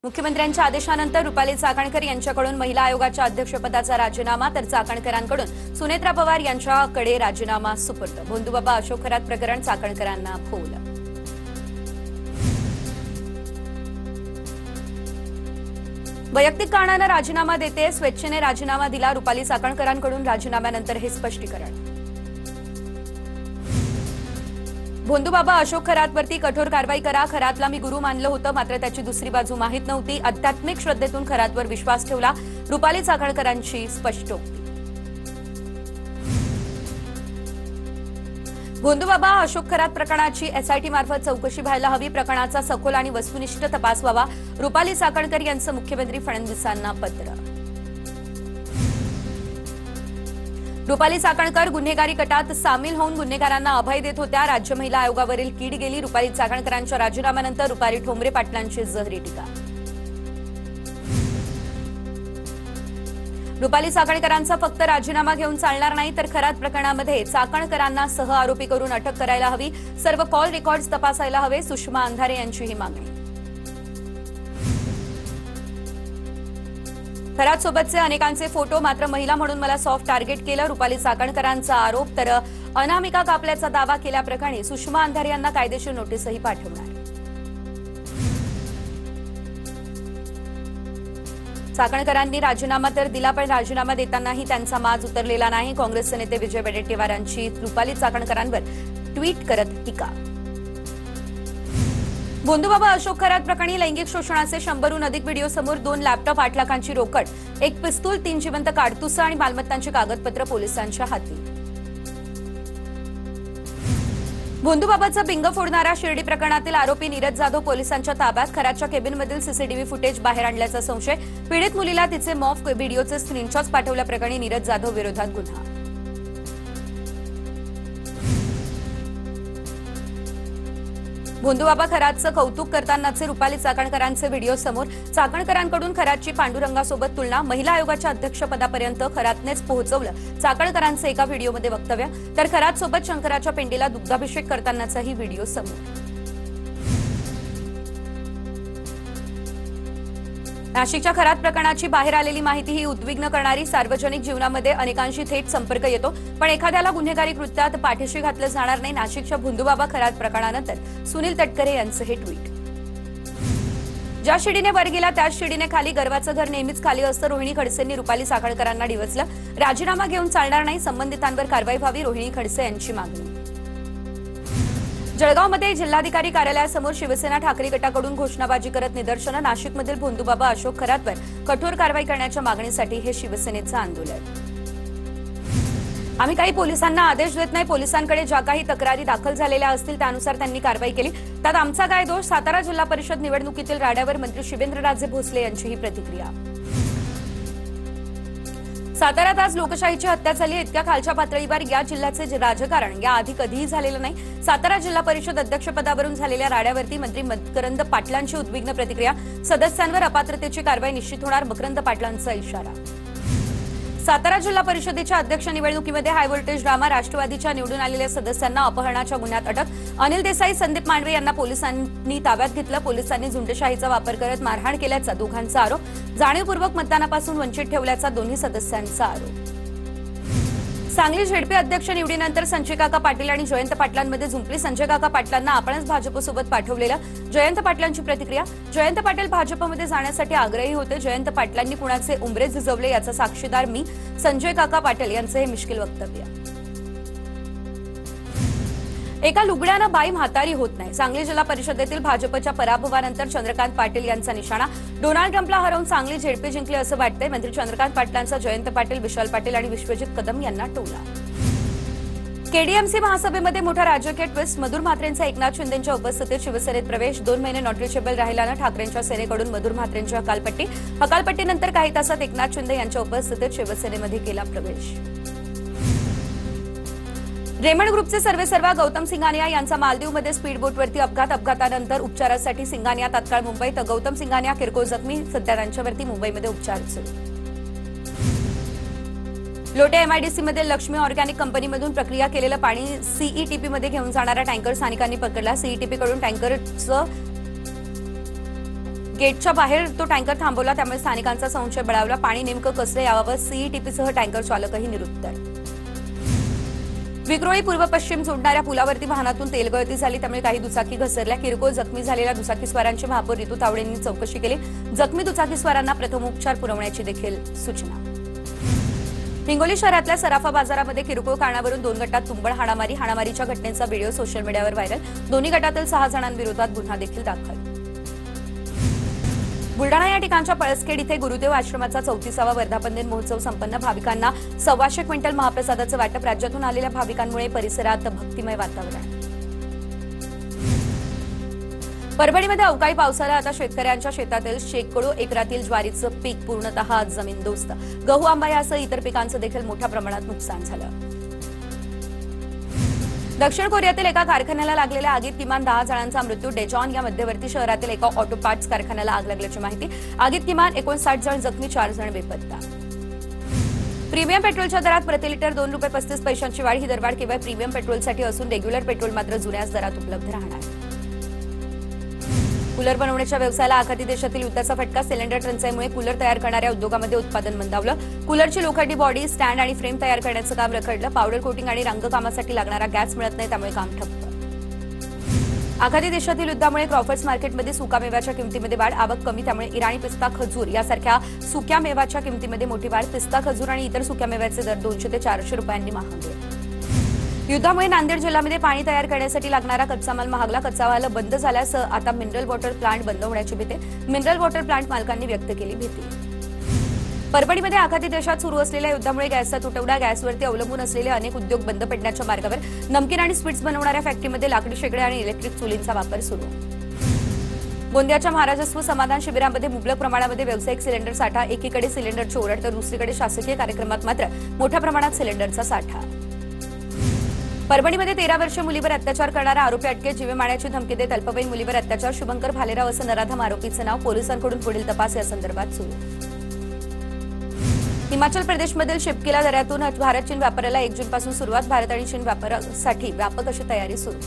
मुख्यमंत्र्यांच्या आदेशानंतर रुपाली चाकणकर यांच्याकडून महिला आयोगाच्या अध्यक्षपदाचा राजीनामा तर चाकणकरांकडून सुनेत्रा पवार यांच्याकडे राजीनामा सुपूर्द। भोंदूबाबा अशोक खरात प्रकरण चाकणकरांना फोल। वैयक्तिक कारणाने राजीनामा देते, स्वेच्छेने राजीनामा दिला। रुपाली चाकणकरांकडून राजीनाम्यानंतर हे स्पष्टीकरण। भोंदूबाबा अशोक खरातवरती कठोर कारवाई करा। खरातला मी गुरु मानलं होतं, मात्र त्याची दुसरी बाजू माहीत नव्हती। आध्यात्मिक श्रद्धेतून खरातवर विश्वास ठेवला। रुपाली चाकणकरांची स्पष्टोक्ती। भोंदूबाबा अशोक खरात प्रकरणाची एसआयटी मार्फत चौकशी व्हायला हवी। प्रकरणाचा सखोल आणि वस्तुनिष्ठ तपास व्हावा। रुपाली चाकणकर यांचं मुख्यमंत्री फडणवीसांना पत्र। रुपाली चाकणकर गुन्हेगारी गटात सामील होऊन गुन्हेगारांना अभय देत होत्या। राज्य महिला आयोगावरील कीड गेली। रुपाली चाकणकरांच्या राजीनाम्यानंतर रुपाली ठोंबरे पाटलांची जहरी टीका। रुपाली चाकणकरांचा फक्त राजीनामा घेऊन चालणार नाही, तर खरात प्रकरणामध्ये चाकणकरांना सह आरोपी करून अटक करायला हवी। सर्व कॉल रेकॉर्ड्स तपासायला हवे। सुषमा अंधारे यांची ही मागणी। खरात सोबतचे अनेकांचे फोटो, मात्र महिला म्हणून मला सॉफ्ट टार्गेट केलं। रुपाली चाकणकरांचा आरोप। तर अनामिका कापल्याचा दावा केल्याप्रकरणी सुषमा अंधारे यांना कायदेशीर नोटीसही पाठवणार। चाकणकरांनी राजीनामा तर दिला, पण राजीनामा देतानाही त्यांचा माज उतरलेला नाही। काँग्रेसचे नेते विजय वडेट्टीवार यांची रुपाली चाकणकरांवर ट्विट करत टीका। भोंदूबाबा अशोक खरात प्रकरणी लैंगिक शोषणाचे 100हून अधिक व्हिडिओ समोर। 2 लॅपटॉप, 8 लाखांची रोकड, 1 पिस्तूल, 3 जिवंत काडतुसं आणि मालमत्तांची कागदपत्र पोलिसांच्या हाती। भोंदूबाबाचा बिंग फोडणारा शिर्डी प्रकरणातील आरोपी नीरज जाधव पोलिसांच्या ताब्यात। खरातच्या केबिनमधील सीसीटीव्ही फुटेज बाहेर आणल्याचा संशय। पीडित मुलीला तिचे मॉफ व्हिडिओचे स्क्रीनशॉट्स पाठवल्याप्रकरणी नीरज जाधव विरोधात गुन्हा। भोंदूबाबा खरातचं कौतुक करतानाचे रुपाली चाकणकरांचे व्हिडिओ समोर। चाकणकरांकडून खरातची पांडुरंगासोबत तुलना। महिला आयोगाच्या अध्यक्षपदापर्यंत खरातनेच पोहोचवलं चाकणकरांचे एका व्हिडिओमध्ये वक्तव्य। तर खरातसोबत शंकराच्या पिंडीला दुग्धाभिषेक करतानाचाही व्हिडिओ समोर। नाशिकच्या खरात प्रकरणाची बाहेर आलेली माहिती ही उद्विग्न करणारी। सार्वजनिक जीवनामध्ये अनेकांशी थेट संपर्क येतो, पण एखाद्याला गुन्हेगारी कृत्यात पाठीशी घातलं जाणार नाही। नाशिकच्या भोंदूबाबा खरात प्रकरणानंतर सुनील तटकरे यांचं हे ट्विट। ज्या शिडीने वर गेला त्याच शिडीने खाली। गर्वाचं घर नेहमीच खाली असतं। रोहिणी खडसेंनी रुपाली चाकणकरांना डिवचलं। राजीनामा घेऊन चालणार नाही, संबंधितांवर कारवाई व्हावी। रोहिणी खडसे यांची मागणी। जळगावमध्ये जिल्हाधिकारी कार्यालयासमोर शिवसेना ठाकरे गटाकडून घोषणाबाजी करत निदर्शनं। नाशिकमधील भोंदूबाबा अशोक खरातवर कठोर कारवाई करण्याच्या मागणीसाठी हे शिवसेनेचं आंदोलन। आम्ही काही पोलिसांना आदेश देत नाही। पोलिसांकडे ज्या काही तक्रारी दाखल झालेल्या असतील त्यानुसार त्यांनी कारवाई केली, त्यात आमचा काय दोष। सातारा जिल्हा परिषद निवडणुकीतील राड्यावर मंत्री शिवेंद्रराजे भोसले यांची ही प्रतिक्रिया। साताऱ्यात आज लोकशाहीची हत्या झाली। इतक्या खालच्या पातळीवर या जिल्ह्याचे राजकारण याआधी कधीही झालेलं नाही। सातारा जिल्हा परिषद अध्यक्षपदावरून झालेल्या राड्यावरती मंत्री मकरंद पाटलांची उद्विग्न प्रतिक्रिया। सदस्यांवर अपात्रतेची कारवाई निश्चित होणार, मकरंद पाटलांचा इशारा। सातारा जिल्हा परिषदेच्या अध्यक्ष निवडणुकीमध्ये हाय व्होल्टेज ड्रामा। राष्ट्रवादीच्या निवडून आलेल्या सदस्यांना अपहरणाच्या गुन्ह्यात अटक। अनिल देसाई, संदीप मांडवे यांना पोलिसांनी ताब्यात घेतलं। पोलिसांनी झुंडशाहीचा वापर करत मारहाण केल्याचा दोघांचा आरोप। जाणीवपूर्वक मतदानापासून वंचित ठेवल्याचा दोन्ही सदस्यांचा आरोप। सांगली झेडपी अध्यक्ष निवडीनंतर संजय काका पाटील आणि जयंत पाटलांमध्ये झुंपली। संजय काका पाटलांना आपणच भाजपसोबत पाठवलेलं। जयंत पाटलांची प्रतिक्रिया। जयंत पाटील भाजपमध्ये जाण्यासाठी आग्रही होते। जयंत पाटलांनी कुणाचे उंबरे झिजवले याचा साक्षीदार मी। संजय काका पाटील यांचं हे मिश्किल वक्तव्य। एका लुगड्यानं बाई म्हातारी होत नाही। सांगली जिल्हा परिषदेतील भाजपच्या पराभवानंतर चंद्रकांत पाटील यांचा निशाणा। डोनाल्ड ट्रम्पला हरवून सांगली झेडपी जिंकली असं वाटतंय। मंत्री चंद्रकांत पाटलांचा जयंत पाटील, विशाल पाटील आणि विश्वजित कदम यांना टोला। केडीएमसी महासभेमध्ये मोठा राजकीय ट्विस्ट। मधुर म्हात्रेंचा एकनाथ शिंदेंच्या उपस्थितीत शिवसेनेत प्रवेश। 2 महिने नॉट रिचेबल राहिल्यानं ठाकरेंच्या सेनेकडून मधुर म्हात्रेंची हकालपट्टी। हकालपट्टीनंतर काही तासात एकनाथ शिंदे यांच्या उपस्थितीत शिवसेनेमध्ये केला प्रवेश। रेमंड ग्रुपचे सर्वेसर्वा गौतम सिंघानिया यांचा मालदीवमध्ये स्पीडबोटवरती अपघात। अपघातानंतर उपचारासाठी सिंघानिया तात्काळ मुंबईत। गौतम सिंघानिया किरकोळ जखमी, सध्या त्यांच्यावरती मुंबईमध्ये उपचार सुरू। लोटे एमआयडीसीमध्ये लक्ष्मी ऑर्गॅनिक कंपनीमधून प्रक्रिया केलेलं पाणी सीईटीपीमध्ये घेऊन जाणारा टँकर स्थानिकांनी पकडला। सीईटीपीकडून टँकरचं गेटच्या बाहेर तो टँकर थांबवला, त्यामुळे स्थानिकांचा संशय बळावला. पाणी नेमकं कसलं याबाबत सीईटीपीसह टँकर चालकही निरुत्तर. विक्रोळी पूर्व पश्चिम जोडणाऱ्या पुलावरती वाहनातून तेलगळती झाली, त्यामुळे काही दुचाकी घसरल्या. किरकोळ जखमी झालेल्या दुचाकीस्वारांची महापौर रितू तावडे यांनी चौकशी केली. जखमी दुचाकीस्वारांना प्रथमोपचार पुरवण्याची देखील सूचना. हिंगोली शहरातल्या सराफा बाजारामध्ये किरकोळ कारणावरून 2 गटात तुंबळ हाणामारीच्या घटनेचा व्हिडिओ सोशल मीडियावर व्हायरल. दोन्ही गटातील 6 जणांविरोधात गुन्हा देखील दाखल. बुलडाणा या ठिकाणच्या पळसखेड इथे गुरुदेव आश्रमाचा 34वा वर्धापन दिन महोत्सव संपन्न. भाविकांना 125 क्विंटल महाप्रसादाचं वाटप. राज्यातून आलेल्या भाविकांमुळे परिसरात भक्तिमय वातावरण. परभणीमध्ये अवकाळी पावसाला आता शेतकऱ्यांच्या शेतातील शेकडो एकरातील ज्वारीचं पीक पूर्णतः जमीनदोस्त. गहू, आंबा यासह इतर पिकांचं देखील मोठ्या प्रमाणात नुकसान झालं. दक्षिण कोरियातील एका कारखान्याला लागलेल्या आगीत किमान 10 जणांचा मृत्यू. डेजॉन या मध्यवर्ती शहरातील एका ऑटो पार्ट्स कारखान्याला आग लागल्याची माहिती. आगीत किमान 59 जण जखमी, 4 जण बेपत्ता. प्रीमियम पेट्रोलच्या दरात प्रति लिटर ₹2.35 वाढ. ही दरवाढ केवळ प्रीमियम पेट्रोलसाठी असून रेग्युलर पेट्रोल मात्र जुन्याच दरात उपलब्ध राहणार. कूलर बनवण्याच्या व्यवसायाला आखाती देशातील युद्धाचा फटका. सिलेंडर टंचाईमुळे कूलर तयार करणाऱ्या उद्योगामध्ये उत्पादन मंदावलं. कूलरची लोखंडी बॉडी, स्टँड आणि फ्रेम तयार करण्याचं काम रखडलं. पावडर कोटिंग आणि रंगकामासाठी लागणारा गॅस मिळत नाही, त्यामुळे काम ठप्प. आखाती देशातील युद्धामुळे क्रॉफर्ड्स मार्केटमध्ये सुकामेव्याच्या किमतीमध्ये वाढ. आवक कमी, त्यामुळे इराणी पिस्ता, खजूर यासारख्या सुक्या मेव्याच्या किमतीमध्ये मोठी वाढ. पिस्ता, खजूर आणि इतर सुक्या मेव्याचे दर 200 ते 400 रुपयांनी महागले. युद्धामुळे नांदेड जिल्ह्यामध्ये पाणी तयार करण्यासाठी लागणारा कच्चा माल महागला. कच्चा माल बंद झाल्यास आता मिनरल वॉटर प्लांट बंद होण्याची भीती. मिनरल वॉटर प्लांट मालकांनी व्यक्त केली भीती. परभणीमध्ये आखाती देशात सुरू असलेल्या युद्धामुळे गॅसचा तुटवडा. गॅसवरती अवलंबून असलेले अनेक उद्योग बंद पडण्याच्या मार्गावर. नमकीन आणि स्वीट्स बनवणाऱ्या फॅक्टरीमध्ये लाकडी शेगड्या आणि इलेक्ट्रिक चुलींचा वापर सुरू. गोंदियाच्या महाराजस्व समाधान शिबिरामध्ये मुबलक प्रमाणामध्ये व्यावसायिक सिलेंडर साठा. एकीकडे सिलेंडरची ओरड तर दुसरीकडे शासकीय कार्यक्रमात मात्र मोठ्या प्रमाणात सिलेंडरचा साठा. परभणीमध्ये 13 वर्षीय मुलीवर अत्याचार करणारा आरोपी अटकेत. जीवे मारण्याची धमकी देत अल्पवयीन मुलीवर अत्याचार. शुभंकर भालेराव असं नराधम आरोपीचं नाव. पोलिसांकडून पुढील तपास या संदर्भात सुरू. हिमाचल प्रदेशमधील शिपकीला दऱ्यातून भारत चीन व्यापाराला 1 जूनपासून सुरुवात. भारत आणि चीन व्यापारासाठी व्यापक अशी तयारी सुरू.